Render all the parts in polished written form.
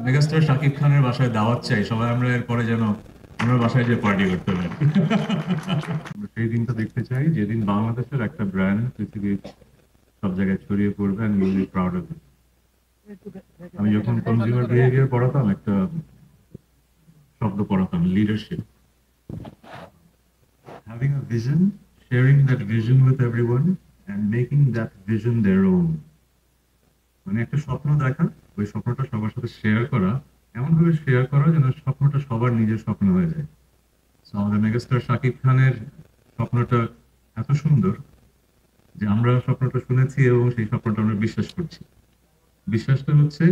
Megastar Shakib খানের বাসায় দাওয়াত চাই, সবাই আমরা এরপরে যেন আমরা বাসায় যে পার্টি করতে পারি। আমরা সেই দিনটা দেখতে চাই যেদিন বাংলাদেশের একটা ব্র্যান্ড পৃথিবীর সব জায়গায় ছড়িয়ে পড়বে, and will be proud of it. আমি যখন কনজিউমার বিহেভিয়ার পড়াতাম, একটা শব্দ পড়াতাম, leadership. Having a vision, sharing that vision with everyone, and making that vision their own. মানে একটা স্বপ্ন দেখা, ওই স্বপ্নটা সবার সাথে শেয়ার করা, এমন ভাবে শেয়ার করা যেন স্বপ্নটা সবার নিজের স্বপ্ন হয়ে যায়। So, আমাদের মেগাস্টার শাকিব খানের স্বপ্নটা এত সুন্দর যে আমরা স্বপ্নটা শুনেছি এবং সেই স্বপ্নটা আমরা বিশ্বাস করছি। বিশ্বাসটা হচ্ছে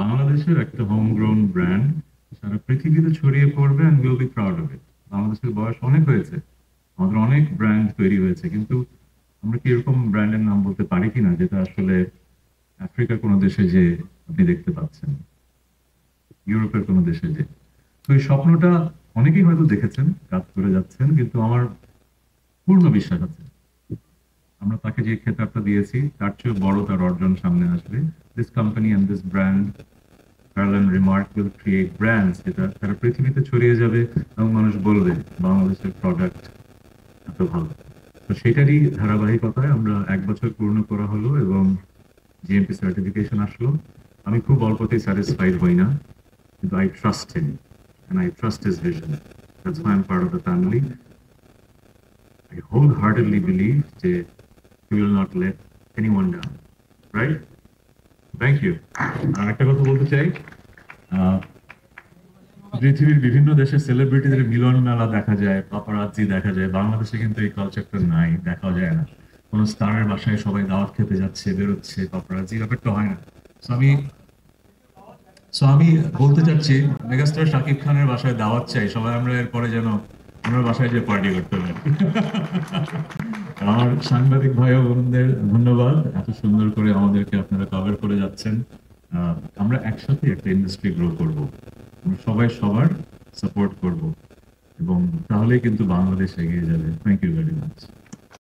বাংলাদেশের একটা হোম গ্রোন ব্র্যান্ড সারা পৃথিবীতে ছড়িয়ে পড়বে, and will be proud of it. বাংলাদেশের বয়স অনেক হয়েছে, আমাদের অনেক ব্র্যান্ড তৈরি হয়েছে, কিন্তু আমরা কি এরকম ব্র্যান্ডের নাম বলতে পারি কিনা যেটা আসলে আফ্রিকার কোনো দেশে যে আপনি দেখতে পাচ্ছেন, ইউরোপের কোনো দেশে যে। তো এই স্বপ্নটা অনেকেই হয়তো দেখেছেন, কাজ করে যাচ্ছেন, কিন্তু আমার পূর্ণ বিশ্বাস আছে আমরা তাকে যে খেতাবটা দিয়েছি তার চেয়ে বড় তার অর্জন সামনে আসবে। This company and this brand Pearl and Remark will create brands যেটা সারা পৃথিবীতে ছড়িয়ে যাবে এবং মানুষ বলবে বাংলাদেশের প্রোডাক্ট এত ভালো। তো সেটারই ধারাবাহিকতায় আমরা 1 বছর পূর্ণ করা হলো এবং জিএমপি সার্টিফিকেশন আসলো। আমি খুব অল্পতেই স্যাটিসফাইড হই না, কিন্তু I trust him and I trust his vision. That's why I'm part of the family. I wholeheartedly believe that he will not let anyone down. Right? Thank you. আর একটা কথা বলতে চাই, আহ, পৃথিবীর বিভিন্ন দেশের সেলিব্রিটিদের মিলন মেলা দেখা যায়, পাপারাজ্জি দেখা যায়, বাংলাদেশে কিন্তু এই কালচারটা নাই, দেখা যায় না। কোনো স্টারের বাসায় সবাই দাওয়াত খেতে যাচ্ছে, বেরোচ্ছে, পাপারাজ্জি ব্যাপারটা হয় না। সো আমি সো আমি বলতে চাচ্ছি, মেগাস্টার শাকিব খানের বাসায় দাওয়াত চাই, সবাই আমরা এরপরে যেন আমরা বাসায় যে পার্টি করতে পারি। আমার সাংবাদিক ভাই ও বোনদের ধন্যবাদ, এত সুন্দর করে আমাদেরকে আপনারা কভার করে যাচ্ছেন। আমরা একসাথে একটা ইন্ডাস্ট্রি গ্রো করব, আমরা সবাই সবার সাপোর্ট করব, এবং তাহলেই কিন্তু বাংলাদেশ এগিয়ে যাবে। Thank you very much.